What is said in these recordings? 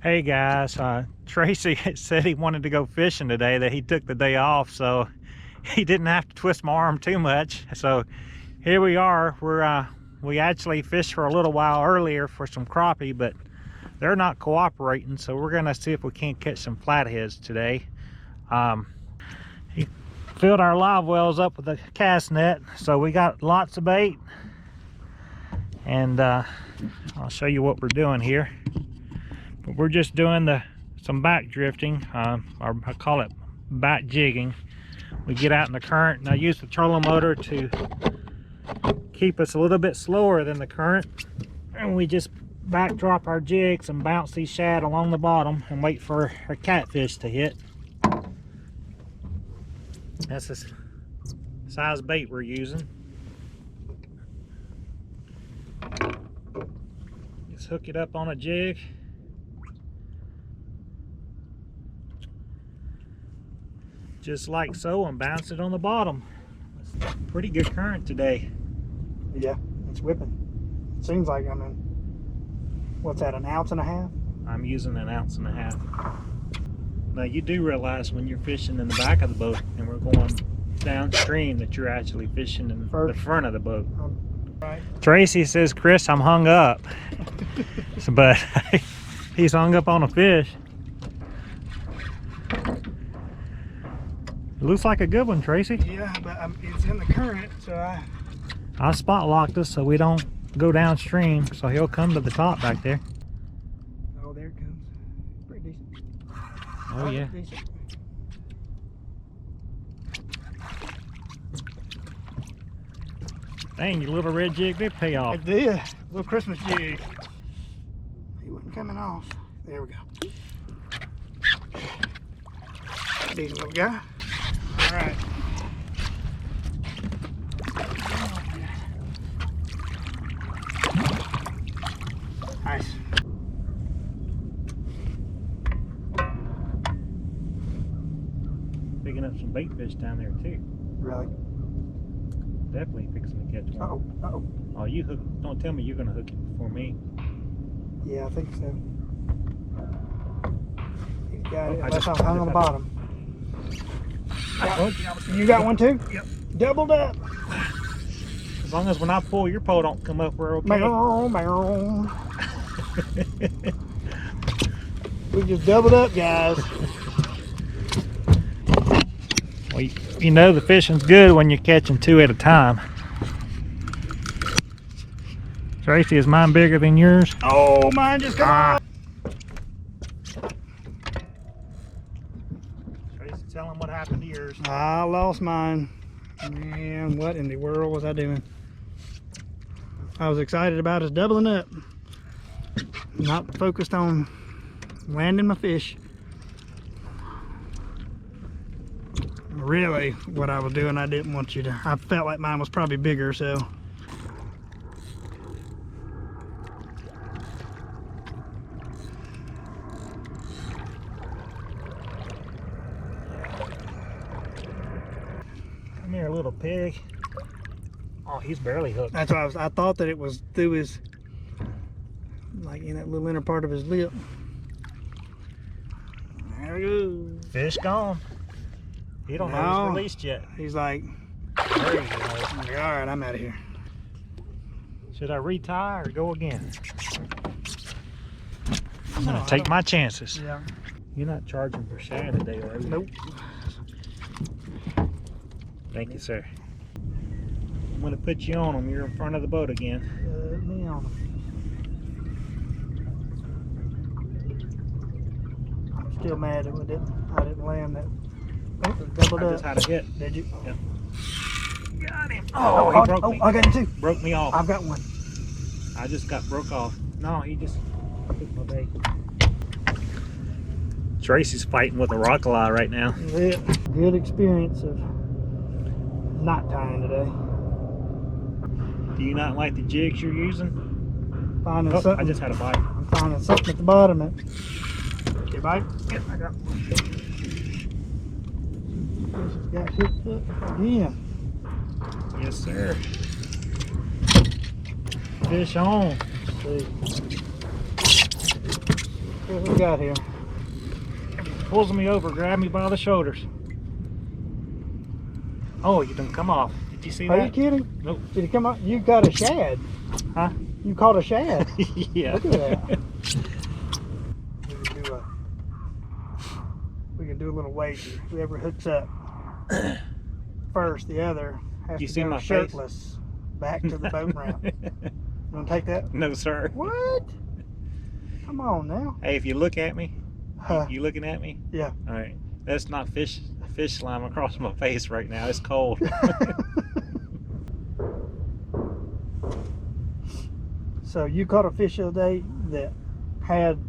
Hey guys, Tracy said he wanted to go fishing today, that he took the day off, so he didn't have to twist my arm too much. So here we are. We actually fished for a little while earlier for some crappie, but they're not cooperating, so we're gonna see if we can't catch some flatheads today. He filled our live wells up with a cast net, so we got lots of bait, and I'll show you what we're doing here. But we're just doing some back drifting, or I call it back jigging. We get out in the current, and I use the trolling motor to keep us a little bit slower than the current, and we just back drop our jigs and bounce these shad along the bottom and wait for our catfish to hit. That's the size bait we're using. Just hook it up on a jig. Just like so, and bounce it on the bottom. Pretty good current today. Yeah, it's whipping. It seems like, I mean, what's that, 1.5 ounces? I'm using 1.5 ounces. Now you do realize when you're fishing in the back of the boat and we're going downstream that you're actually fishing in the front of the boat. Right. Tracy says, Chris, I'm hung up. But he's hung up on a fish. It looks like a good one, Tracy. Yeah, but it's in the current, so I spot locked us so we don't go downstream, so he'll come to the top back there. Oh, there it comes. Pretty decent. Oh yeah. Decent. Dang, your little red jig did pay off. It did. A little Christmas jig. He wasn't coming off. There we go. Decent little guy. All right. Nice. Picking up some bait fish down there too. Really? Definitely fixing to catch one. Uh-oh. Oh, you hook. Don't tell me you're gonna hook it before me. Yeah, I think so. He's got it. I That's just hung on the bottom. Oh, You got one too? Yep. Doubled up. as long as when I pull, your pole don't come up, we're okay. We just doubled up, guys. Well, you know the fishing's good when you're catching 2 at a time. Tracy, is mine bigger than yours? Oh, mine just got. Tracy, tell him what happened to yours. I lost mine. Man, what in the world was I doing? I was excited about us doubling up. Not focused on landing my fish. Really, what I was doing, I didn't want you to. I felt like mine was probably bigger, so. Come here, little pig. Oh, he's barely hooked. That's why I thought that it was through his, like in that little inner part of his lip. There we go. Fish gone. He don't know he's released yet. He's like, There you go. all right, I'm out of here. Should I retie or go again? I'm gonna take my chances. Yeah. You're not charging for shad today, are you? Nope. Thank you, sir. I'm gonna put you on them. You're in front of the boat again. Put me on him. I'm still mad that I didn't land that. Oh, doubled I up. just had a hit. Did you? Yep. Got him. Oh, he broke me. I got him too. Broke me off. I've got one. I just got broke off. No, he just took my bait. Tracy's fighting with a rockali right now. Yeah. Good experience of not tying today. Do you not like the jigs you're using? Finding Oh, something. I just had a bite. I'm finding something at the bottom. Okay, bite. Yep, I got one. This has got hooked up again. Yes, sir. Fish on. Let's see. Here's what we got here. Pulls me over, grab me by the shoulders. Oh, you done come off. Did you see that? Are you kidding? Nope. Did it come up? You got a shad. Huh? You caught a shad. Yeah. Look at that. We can do a little wager. Whoever hooks up first, the other has You to see go my shirtless back to the boat ramp. You want to take that? No, sir. What? Come on now. Hey, if you look at me, Huh. you looking at me? Yeah. All right. That's not fish slime across my face right now. It's cold. So you caught a fish the other day that had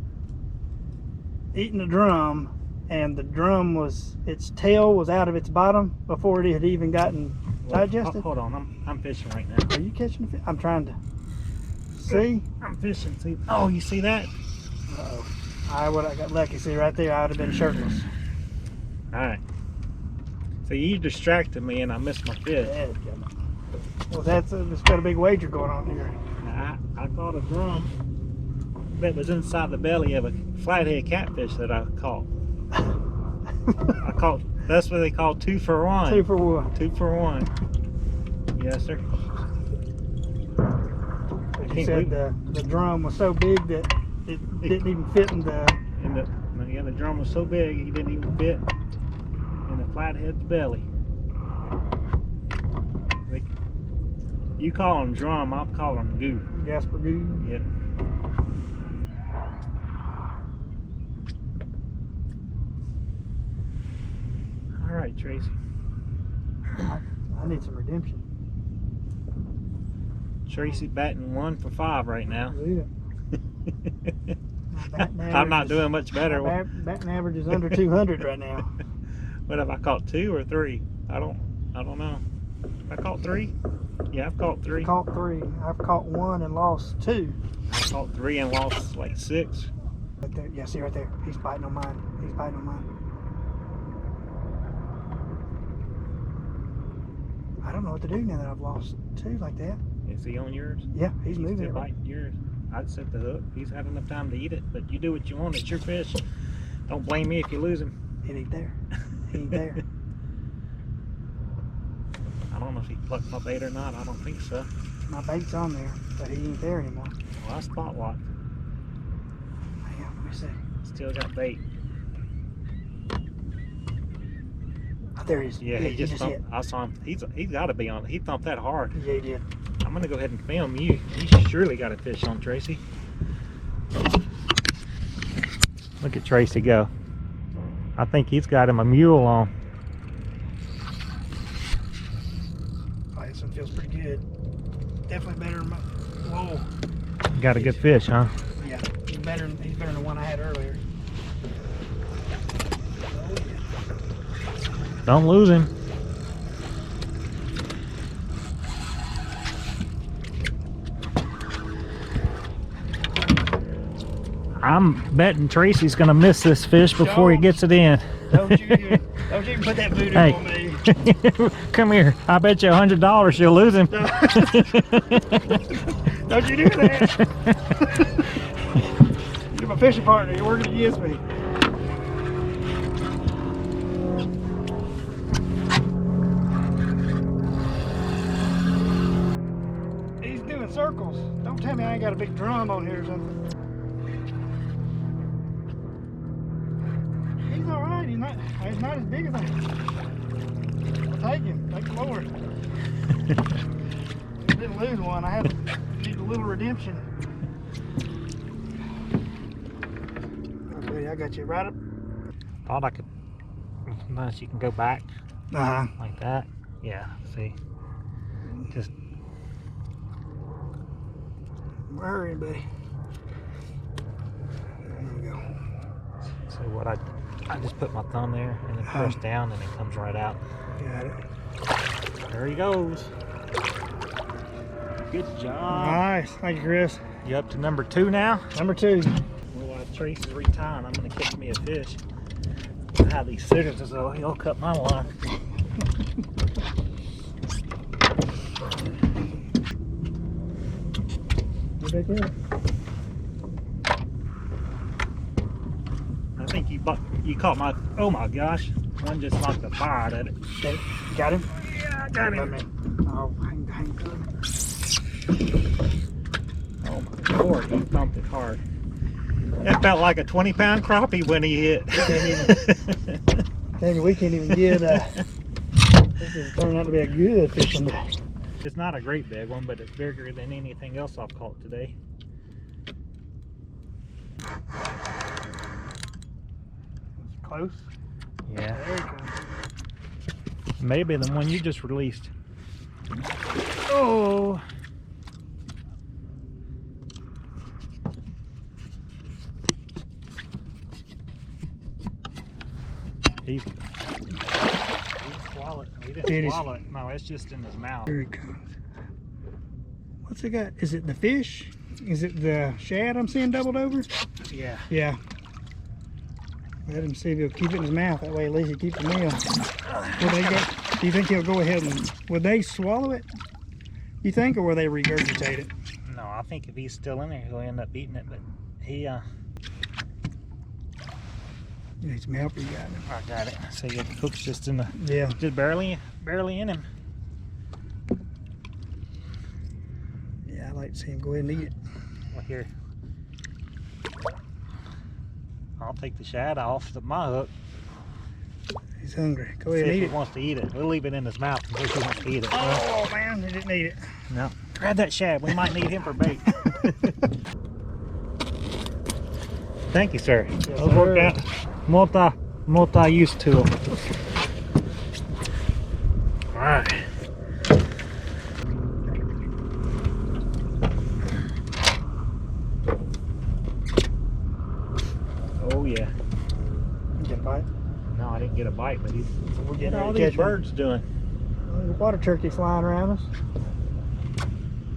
eaten a drum, and the drum was, its tail was out of its bottom before it had even gotten digested. Hold on, I'm fishing right now. Are you catching the fish? I'm trying to see. I'm fishing. See? Oh, you see that? Uh-oh. I would have got lucky. See right there, I would have been shirtless. All right. So you distracted me and I missed my fish. Well, it's got a big wager going on here. I caught a drum that was inside the belly of a flathead catfish that I caught. That's what they call 2 for 1. 2 for 1. 2 for 1. Yes, sir. You said the drum was so big that it didn't even fit in the... Yeah, the drum was so big he didn't even fit in the flathead's belly. You call them drum, I'll call them goo. Jasper goo? Yep. All right, Tracy. I need some redemption. Tracy batting 1 for 5 right now. I'm not doing much better. My batting average is under 200 right now. What have I caught, 2 or 3? I don't know. I caught 3. Yeah, I've caught 3. I caught 3. I've caught 1 and lost 2. I caught 3 and lost like 6. Right there. Yeah, see right there. He's biting on mine. He's biting on mine. I don't know what to do now that I've lost 2 like that. Is he on yours? Yeah, he's moving Still it. biting yours. I'd set the hook. He's had enough time to eat it, but you do what you want. It's your fish. Don't blame me if you lose him. He ain't there. He ain't there. I don't know if he plucked my bait or not. I don't think so. My bait's on there, but he ain't there anymore. Well, I spot locked. Hang on, let me see. Still got bait. Oh, there he is. Yeah, he just thumped. hit. I saw him. He's got to be on. He thumped that hard. Yeah, he did. I'm gonna go ahead and film you. You surely got a fish on, Tracy. Look at Tracy go. I think he's got him a mule on. Oh, this one feels pretty good. Definitely better than my... Whoa. Got a good fish, huh? Yeah, he's better than the one I had earlier. Don't lose him. I'm betting Tracy's gonna miss this fish before he gets it in. Don't you even put that voodoo Hey. on me. Come here. I bet you $100 you'll lose him. Don't you do that. You're my fishing partner. You're working against me. He's doing circles. Don't tell me I ain't got a big drum on here or something. He's all right. He's not as big as I. Take him. Thank the Lord. Didn't lose one. I had to need a little redemption. Okay, I got you right up. Thought I could. Nice, you can go back like that. Yeah. See. Just. Hurry, buddy. There we go. So what I just put my thumb there and then press down and it comes right out. Got it. There he goes. Good job. Nice. Thank you, Chris. You up to number 2 now? Number 2. Well, while Trace is retying, I'm going to catch me a fish. I have these scissors, so he'll cut my line. Get back there. You caught my, oh my gosh. One just knocked a fire out of it. Okay, got him? Yeah, I got him. Oh, hang Oh my Lord, he thumped it hard. That felt like a 20-pound crappie when he hit. Maybe we can't even get, this is turning out to be a good fishing day. It's not a great big one, but it's bigger than anything else I've caught today. It's close. Yeah. There he comes. Maybe the one you just released. Oh! He swallowed it. He didn't swallow it. No, it's just in his mouth. There he comes. What's it got? Is it the fish? Is it the shad I'm seeing doubled over? Yeah. Yeah. Let him see if he'll keep it in his mouth. That way at least he keeps the meal. Do you think he'll go ahead and, would they swallow it? You think, or will they regurgitate it? No, I think if he's still in there, he'll end up eating it, but he, You need some help, you got him. I got it. See, the hook's just in the, Yeah. just barely in him. Yeah, I'd like to see him go ahead and eat it. Well, here. I'll take the shad off my hook. He's hungry. Go See ahead if and eat he it. wants to eat it. We'll leave it in his mouth in case he wants to eat it. Oh man, he didn't eat it. No. Grab that shad. We might need him for bait. Thank you, sir. Yes, Those worked out. Multi-use tool. All right. Oh yeah. You get a bite? No, I didn't get a bite, but he's. We're What getting are all ready to these catch him. birds doing? Water turkey flying around us.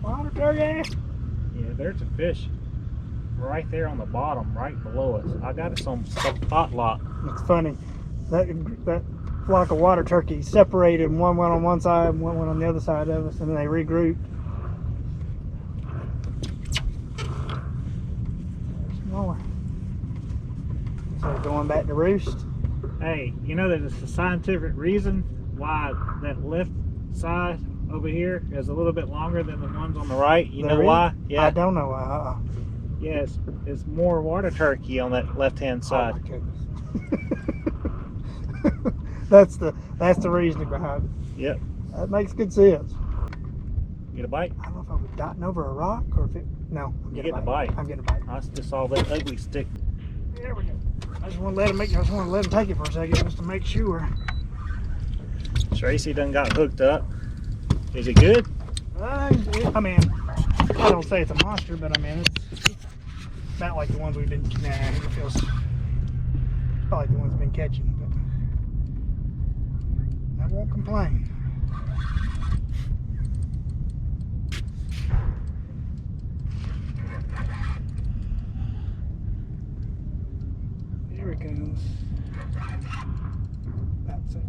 Water turkey! Yeah, there's a fish right there on the bottom, right below us. I got it some spot lock. It's funny. That flock of water turkeys separated, and one went on one side and one went on the other side of us, and then they regrouped. Smaller. So going back to roost. Hey, you know that it's a scientific reason why that left side over here is a little bit longer than the ones on the right. You know why? Yeah. I don't know why. Yes, it's more water turkey on that left-hand side. Oh my goodness. that's the reasoning behind it. Yep. That makes good sense. Get a bite? I don't know if I was dotting over a rock or if it. No, I'm You're getting a bite. I'm getting a bite. I just saw that ugly stick. There we go. I just want to let him take it for a second just to make sure. Tracy done got hooked up. Is it good? I mean, I don't say it's a monster, but I mean it's not like the ones we've been. Nah, it feels probably like the ones we've been catching. But I won't complain. Here it comes. About like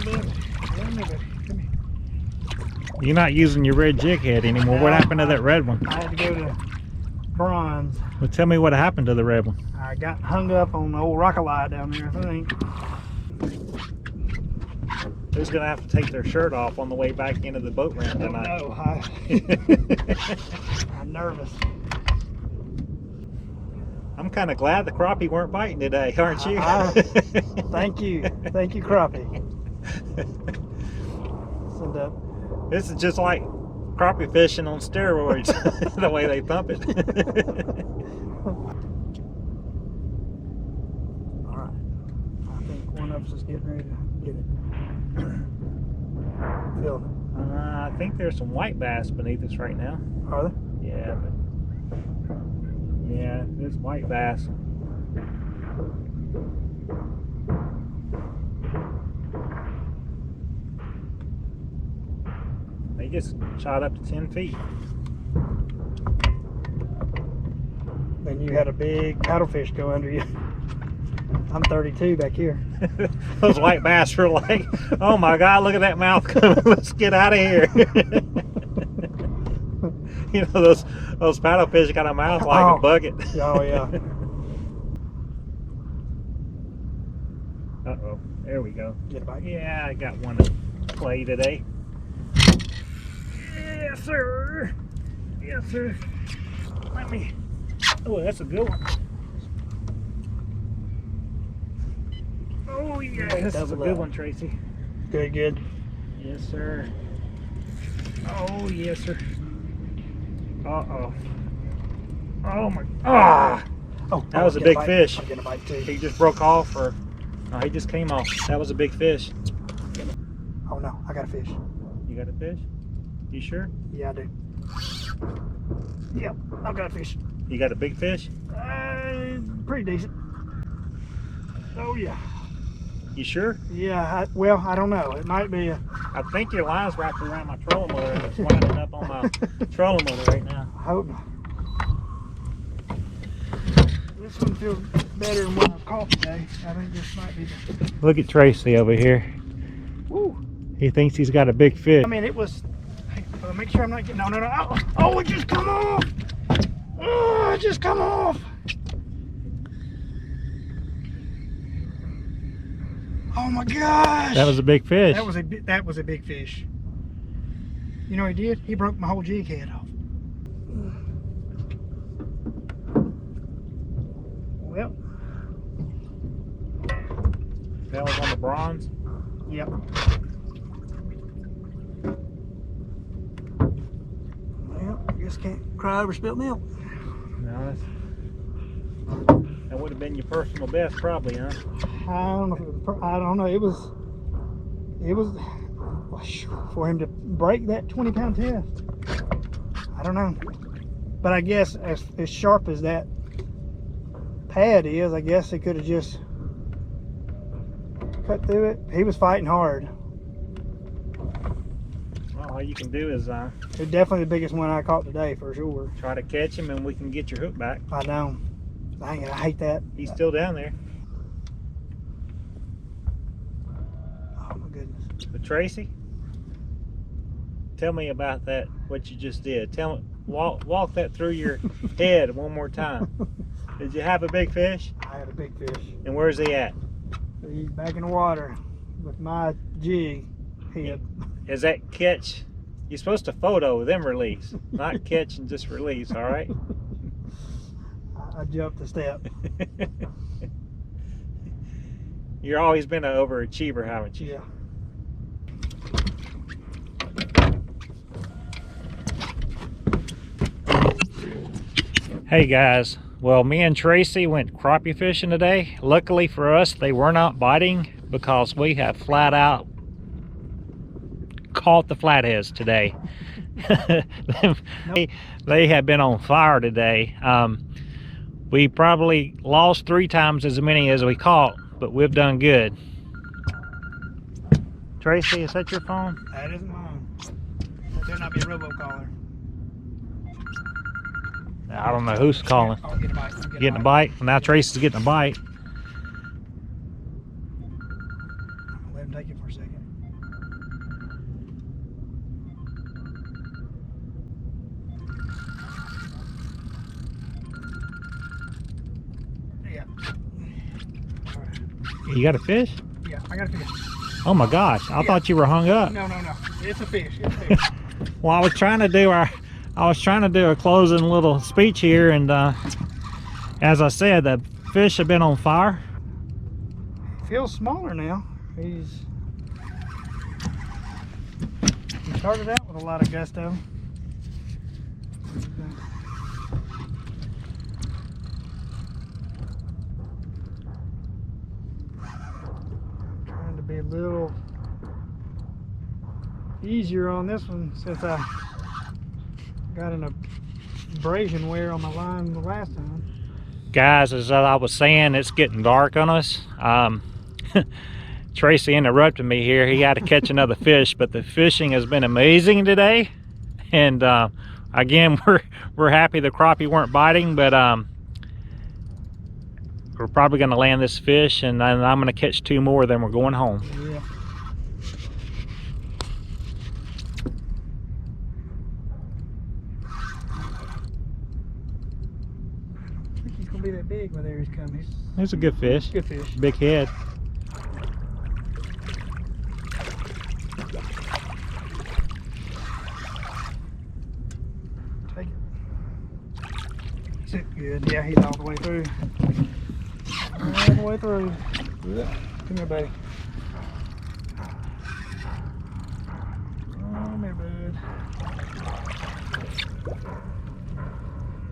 this. Come here. You're not using your red jig head anymore. What happened to that red one? I had to go to bronze. Well, tell me what happened to the red one. I got hung up on the old rock-a-lie down there, I think. Who's gonna have to take their shirt off on the way back into the boat ramp tonight? No, I'm nervous. I'm kind of glad the crappie weren't biting today, aren't you? Thank you, crappie. This is just like crappie fishing on steroids, the way they thump it. All right, I think one of us is getting ready to get it. Feeling it. I think there's some white bass beneath us right now. Are there? Yeah, but yeah, there's white bass. They just shot up to 10 feet. Then you had a big paddlefish go under you. I'm 32 back here. Those white bass were like, oh my God, look at that mouth coming. Let's get out of here. You know those paddlefish got a mouth like a bucket. Oh yeah. Uh-oh, there we go. Get a bite. Yeah, I got one to play today. Yes, sir. Yes, sir. Let me. Oh, that's a good one. Oh, yeah, this is a good one, Tracy. Good, good. Yes, sir. Oh, yes, sir. Uh-oh. Oh, my. Ah! Oh, That was a big fish. I'm getting a bite too. He just broke off, or no, he just came off. That was a big fish. Oh no, I got a fish. You got a fish? You sure? Yeah, I do. Yep, I've got a fish. You got a big fish? Pretty decent. Oh yeah. You sure? Yeah, well, I don't know. It might be a... I think your line's wrapped around my trolling motor and it's winding up on my trolling motor right now. I hope not. This one feels better than what I've caught today. I think this might be... Look at Tracy over here. Woo! He thinks he's got a big fish. I mean, it was... Make sure I'm not getting... No, no, no. Oh, it just come off! Oh, it just come off! Oh my gosh! That was a big fish. That was a big fish. You know what he did? He broke my whole jig head off. Well, That was on the bronze. yep. Well, I guess can't cry over spilt milk. No, that would have been your personal best, probably, huh? I don't know. It was for him to break that 20-pound test. I don't know, but I guess as sharp as that pad is, I guess he could have just cut through it. He was fighting hard. Well, all you can do is It's definitely the biggest one I caught today for sure. try to catch him and we can get your hook back. I know. Dang it, I hate that. He's still down there. Oh my goodness. But Tracy, tell me about that, what you just did. Walk that through your head one more time. Did you have a big fish? I had a big fish. And where's he at? He's back in the water with my jig head. Is that catch? You're supposed to photo then release, not catch and just release, all right? I jumped a step. You've always been an overachiever, haven't you? Yeah. Hey guys, well, me and Tracy went crappie fishing today. Luckily for us, they were not biting because we have flat out caught the flatheads today. They have been on fire today. We probably lost 3 times as many as we caught, but we've done good. Tracy, is that your phone? That isn't mine. That better not be a robocaller. I don't know who's calling. Oh, get a bite. Getting a bite. Now Tracy's getting a bite. Let him take it for a second. Yeah. All right. You got a fish? Yeah, I got a fish. Oh my gosh, I thought you were hung up. No, no, no. It's a fish. It's a fish. Well, I was trying to do a closing little speech here, and as I said, the fish have been on fire. Feels smaller now. He started out with a lot of gusto. Trying to be a little easier on this one since I got an abrasion wear on my line the last time. Guys, as I was saying, it's getting dark on us. Tracy interrupted me here. He had to catch another fish, but the fishing has been amazing today. And again, we're happy the crappie weren't biting, but we're probably going to land this fish, and I'm going to catch 2 more, then we're going home. Yeah. gonna be that big, but there he's coming. It's a good fish. Good fish. Big head. Take it. Sit good. Yeah, he's all the way through. All the way through. Come here, buddy. Come here, bud.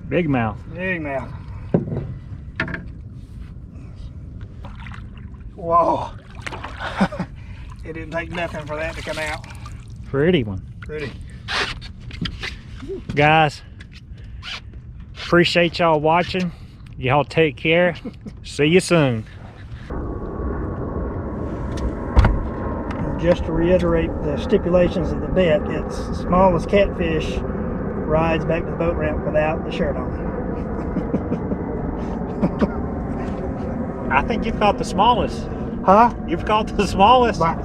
Big mouth. Big mouth. Whoa. It didn't take nothing for that to come out. Pretty one. Pretty. Guys, appreciate y'all watching. Y'all take care. See you soon. Just to reiterate the stipulations of the bet, it's smallest catfish rides back to the boat ramp without the shirt on. I think you've caught the smallest. Huh? You've caught the smallest. Right.